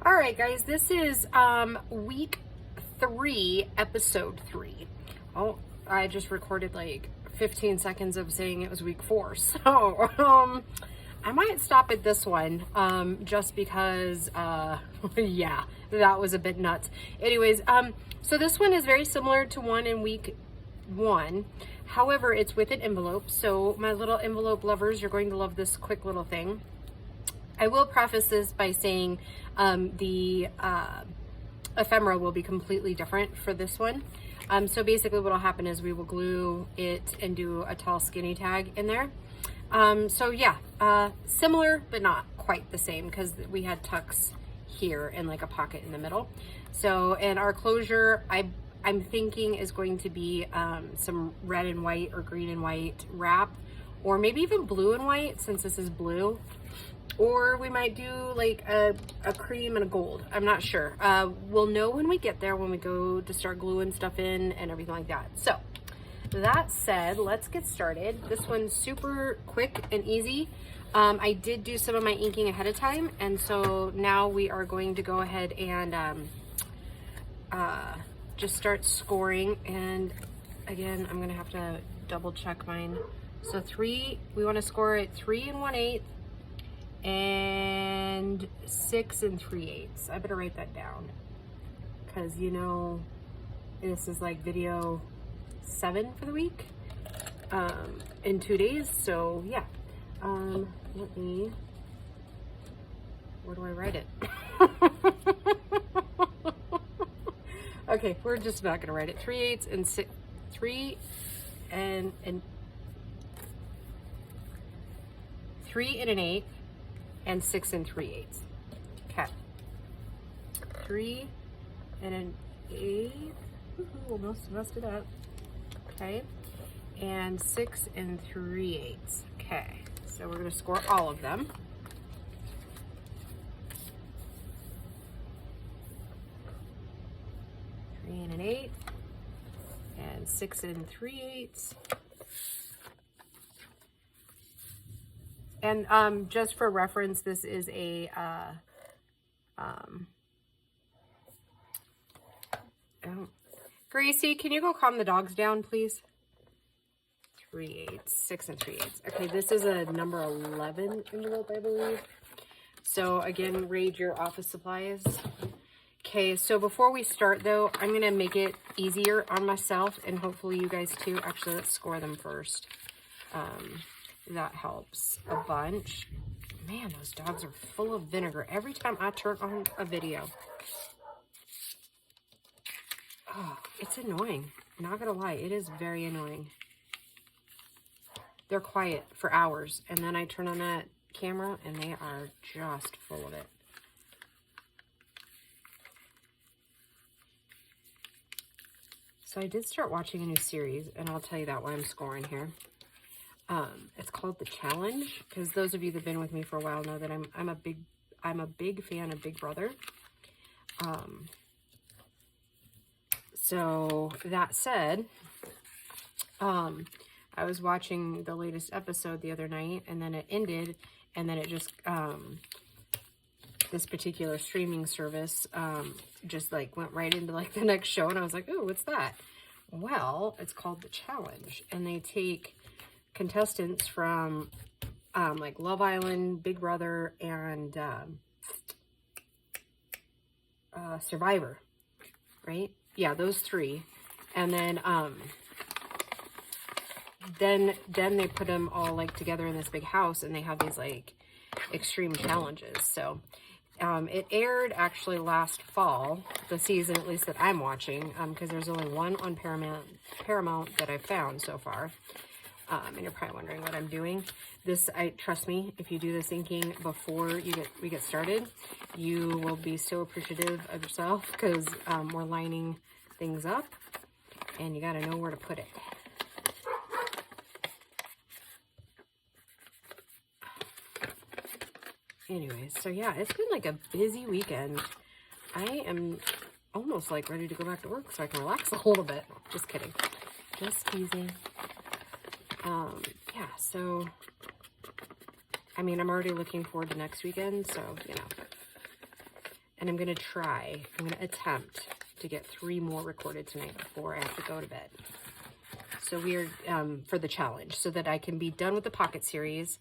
All right, guys, this is week 3, episode 3. Oh, I just recorded like 15 seconds of saying it was week 4. So, I might stop at this one just because, yeah, that was a bit nuts. Anyways, so this one is very similar to one in week 1. However, it's with an envelope. So my little envelope lovers, you're going to love this quick little thing. I will preface this by saying the ephemera will be completely different for this one. So basically what will happen is we will glue it and do a tall skinny tag in there. So yeah, similar, but not quite the same because we had tucks here and like a pocket in the middle. So, and our closure, I'm thinking is going to be some red and white or green and white wrap, or maybe even blue and white since this is blue. Or we might do like a cream and a gold. I'm not sure. We'll know when we get there, when we go to start gluing stuff in and everything like that. So that said, let's get started. This one's super quick and easy. I did do some of my inking ahead of time. And so now we are going to go ahead and just start scoring. And again, I'm gonna have to double check mine. So we wanna score at 3 1/8. And 6 3/8. I better write that down because you know this is like video 7 for the week in 2 days. So yeah, where do I write it? Okay, we're just not gonna write it. 3/8 and 6, 3 and 3 1/8. And 6 3/8. Okay. 3 1/8. Almost messed it up. Okay. And 6 3/8. Okay. So we're going to score all of them. 3 1/8 and 6 3/8. And just for reference, this is a Gracie, can you go calm the dogs down, please? 3/8, 6 3/8. Okay, this is a number 11 envelope, I believe. So again, raid your office supplies. Okay, so before we start though, I'm gonna make it easier on myself and hopefully you guys too. Actually, let's score them first. That helps a bunch. Man, those dogs are full of vinegar every time I turn on a video. Oh, it's annoying. Not gonna lie, it is very annoying. They're quiet for hours, and then I turn on that camera, and they are just full of it. So I did start watching a new series, and I'll tell you that while I'm scoring here. It's called The Challenge, because those of you that have been with me for a while know that I'm a big fan of Big Brother. So that said, I was watching the latest episode the other night, and then it ended, and then it just this particular streaming service just like went right into like the next show, and I was like, oh, what's that? Well, it's called The Challenge, and they take contestants from like Love Island, Big Brother, and Survivor, right? Yeah, those 3. And then they put them all like together in this big house, and they have these like extreme challenges. So it aired actually last fall, the season at least that I'm watching, because there's only one on Paramount that I've found so far. And you're probably wondering what I'm doing. Trust me, if you do this inking before we get started, you will be so appreciative of yourself because we're lining things up and you got to know where to put it. Anyways, so yeah, it's been like a busy weekend. I am almost like ready to go back to work so I can relax a little bit. Just kidding. Just teasing. Yeah, so, I mean, I'm already looking forward to next weekend, so, you know. And I'm going to attempt to get 3 more recorded tonight before I have to go to bed. So we're, for the challenge, so that I can be done with the pocket series.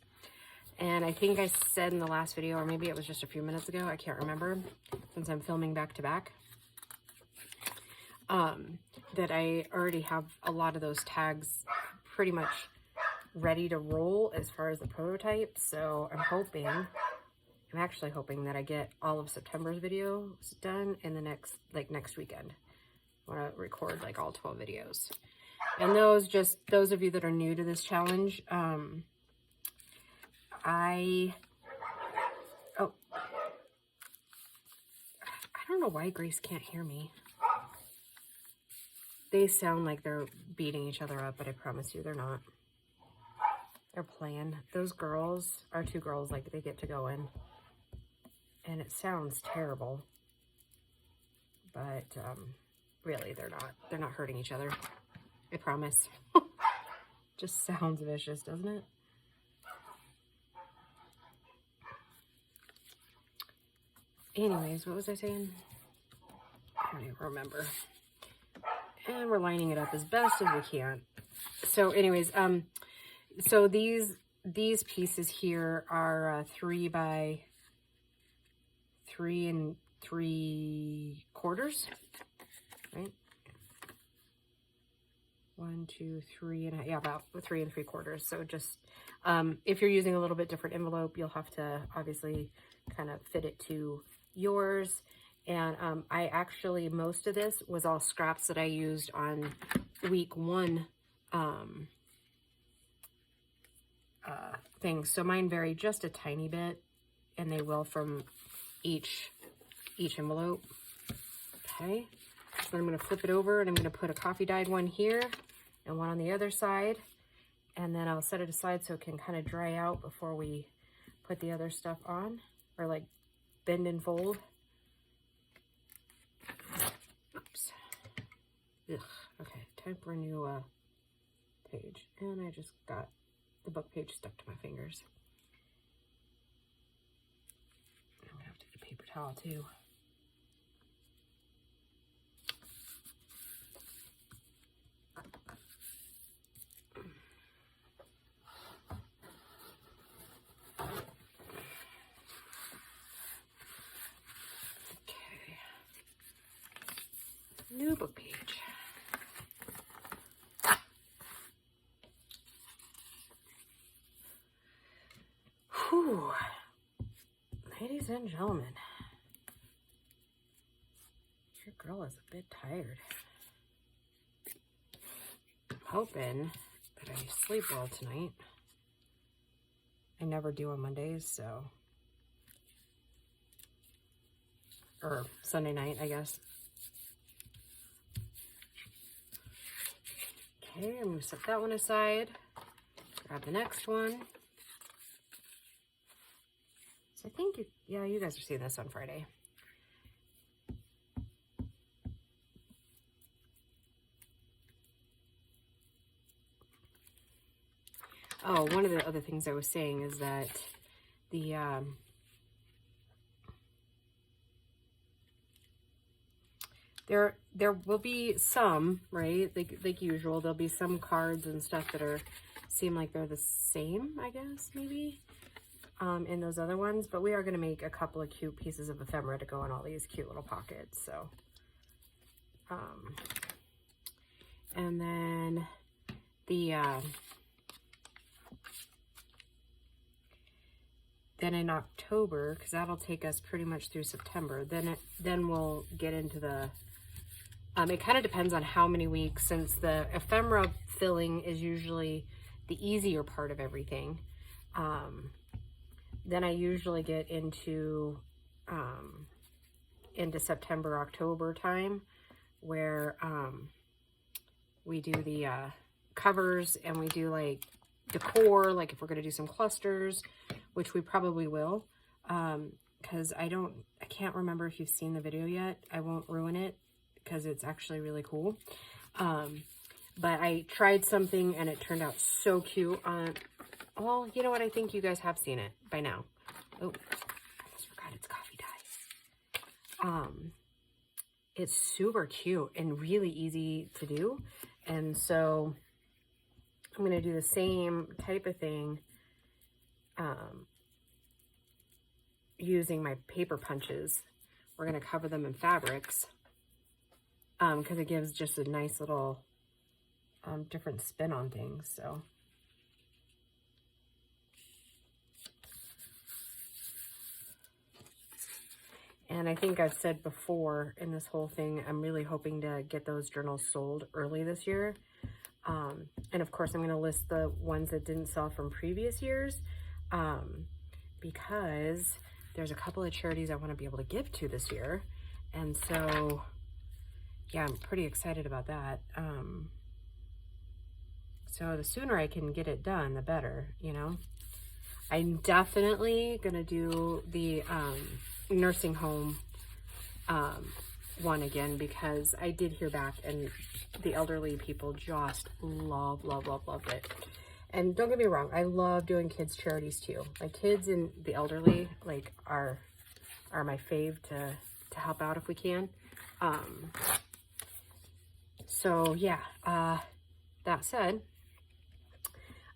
And I think I said in the last video, or maybe it was just a few minutes ago, I can't remember, since I'm filming back to back, that I already have a lot of those tags pretty much ready to roll as far as the prototype. So I'm actually hoping that I get all of September's videos done in the next weekend. I want to record like all 12 videos. And those of you that are new to this challenge, I don't know why Grace can't hear me. They sound like they're beating each other up, but I promise you they're not. They're playing. Those girls, our 2 girls, like they get to go in. And it sounds terrible. But really, they're not. They're not hurting each other. I promise. Just sounds vicious, doesn't it? Anyways, what was I saying? I don't even remember. And we're lining it up as best as we can. So anyways, so these pieces here are 3 by 3 3/4, right? 1, 2, 3, and yeah, about 3 3/4. So just if you're using a little bit different envelope, you'll have to obviously kind of fit it to yours. And I actually, most of this was all scraps that I used on week 1 things. So mine vary just a tiny bit, and they will from each envelope. Okay, so I'm going to flip it over, and I'm going to put a coffee dyed one here and one on the other side, and then I'll set it aside so it can kind of dry out before we put the other stuff on, or like bend and fold. Oops. Ugh. Okay, time for a new page, and I just got the book page stuck to my fingers. I'm gonna have to get a paper towel too. Okay, new book page. Whew. Ladies and gentlemen, your girl is a bit tired. I'm hoping that I sleep well tonight. I never do on Mondays, so, or Sunday night, I guess. Okay, I'm going to set that one aside. Grab the next one. So I think, you guys are seeing this on Friday. Oh, one of the other things I was saying is that the, there will be some, right, like usual, there'll be some cards and stuff that seem like they're the same, I guess, maybe, in those other ones, but we are going to make a couple of cute pieces of ephemera to go in all these cute little pockets, so, and then the, then in October, because that'll take us pretty much through September, then we'll get into the, it kind of depends on how many weeks, since the ephemera filling is usually the easier part of everything. Then I usually get into September, October time, where we do the covers, and we do like decor, like if we're going to do some clusters, which we probably will, because I can't remember if you've seen the video yet. I won't ruin it because it's actually really cool. But I tried something and it turned out so cute. Well, you know what? I think you guys have seen it by now. Oh, I almost forgot it's coffee It's super cute and really easy to do. And so I'm going to do the same type of thing using my paper punches. We're going to cover them in fabrics because it gives just a nice little different spin on things. So and I think I've said before in this whole thing, I'm really hoping to get those journals sold early this year. And of course, I'm going to list the ones that didn't sell from previous years because there's a couple of charities I want to be able to give to this year. And so, yeah, I'm pretty excited about that. So the sooner I can get it done, the better, you know. I'm definitely going to do the nursing home one again because I did hear back and the elderly people just loved it. And don't get me wrong, I love doing kids charities too. My kids and the elderly like are my fave to help out if we can. So yeah, that said,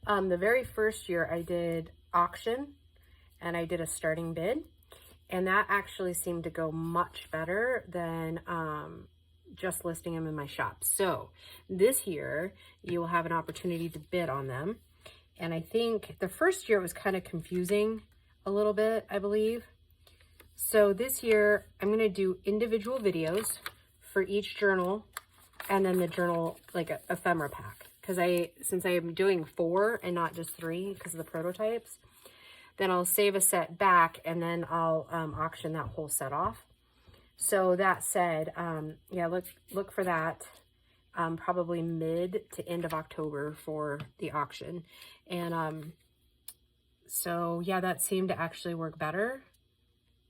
the very first year I did auction and I did a starting bid, and that actually seemed to go much better than just listing them in my shop. So this year you will have an opportunity to bid on them. And I think the first year was kind of confusing a little bit, I believe. So this year I'm going to do individual videos for each journal and then the journal like a ephemera pack. Because since I am doing 4 and not just 3 because of the prototypes, then I'll save a set back and then I'll auction that whole set off. So that said, yeah, look for that probably mid to end of October for the auction. And so yeah, that seemed to actually work better.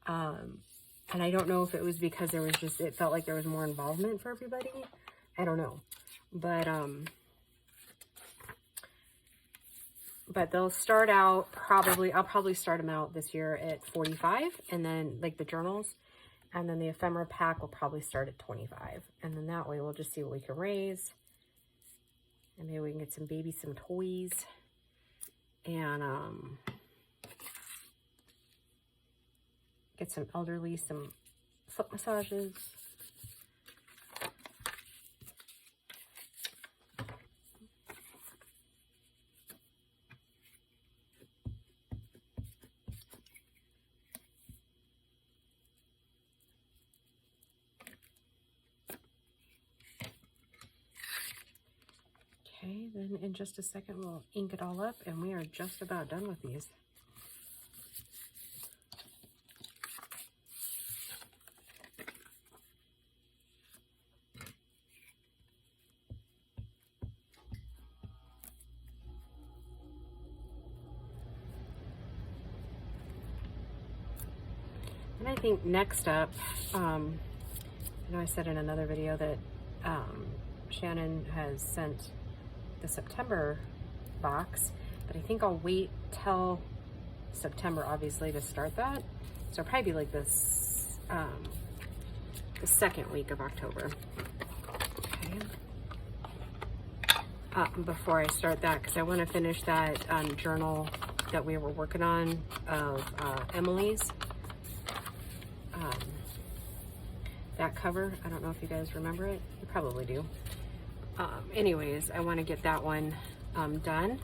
And I don't know if it was because there was just, it felt like there was more involvement for everybody. I don't know. But they'll start out probably, I'll probably start them out this year at 45, and then like the journals, and then the ephemera pack will probably start at 25. And then that way we'll just see what we can raise. And maybe we can get some babies some toys. And get some elderly some foot massages. Okay, then in just a second we'll ink it all up and we are just about done with these. And I think next up, I know I said in another video that Shannon has sent the September box, but I think I'll wait till September, obviously, to start that. So it'll probably be like this, the second week of October. Okay. Before I start that, because I want to finish that journal that we were working on of Emily's. That cover, I don't know if you guys remember it. You probably do. Anyways, I want to get that one done.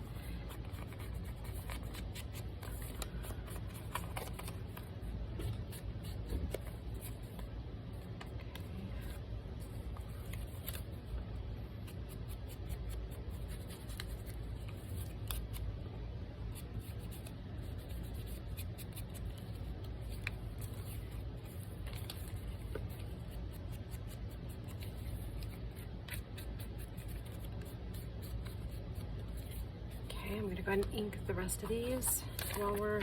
Okay, I'm going to go ahead and ink the rest of these while we're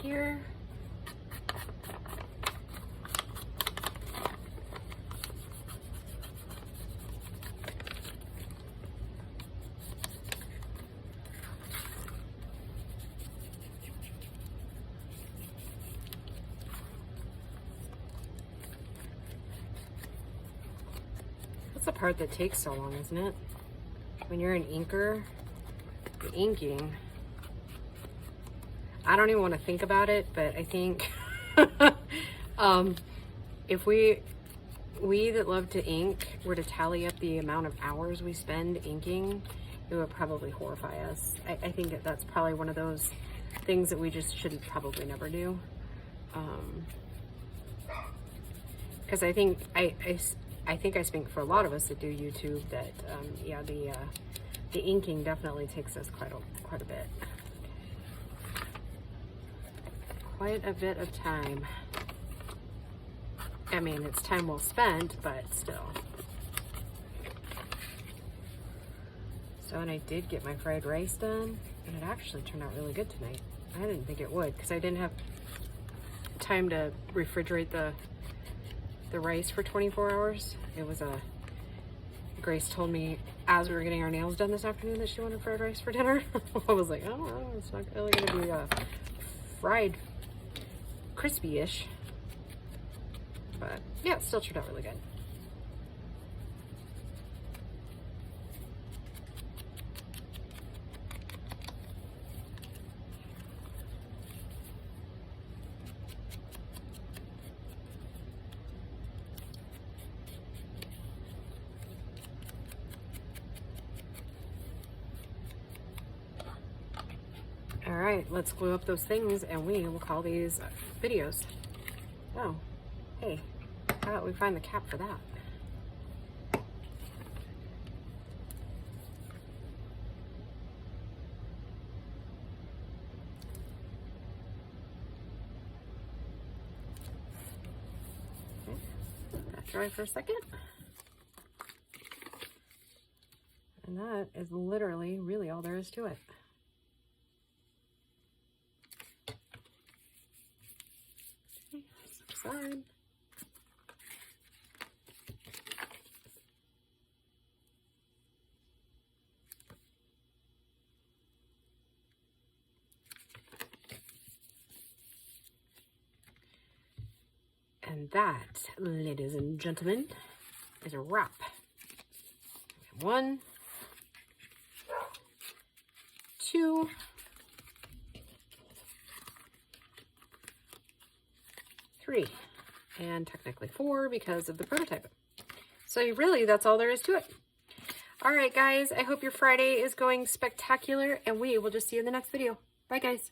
here. the part that takes so long, isn't it? When you're an inker, the inking. I don't even want to think about it, but I think if we that love to ink were to tally up the amount of hours we spend inking, it would probably horrify us. I think that's probably one of those things that we just should probably never do. Because I think I speak for a lot of us that do YouTube that yeah, the inking definitely takes us quite a bit. Quite a bit of time. I mean, it's time well spent, but still. So, and I did get my fried rice done, and it actually turned out really good tonight. I didn't think it would, because I didn't have time to refrigerate the rice for 24 hours. It was Grace told me as we were getting our nails done this afternoon that she wanted fried rice for dinner. I was like, oh, it's not really gonna be fried crispy-ish. But yeah, it still turned out really good. All right, let's glue up those things and we will call these videos. Oh, hey, how about we find the cap for that? Okay, let that dry for a second. And that is literally really all there is to it. Side. And that, ladies and gentlemen, is a wrap. 1, 2, 3, and technically 4 because of the prototype. So really, that's all there is to it. All right, guys, I hope your Friday is going spectacular, and we will just see you in the next video. Bye, guys.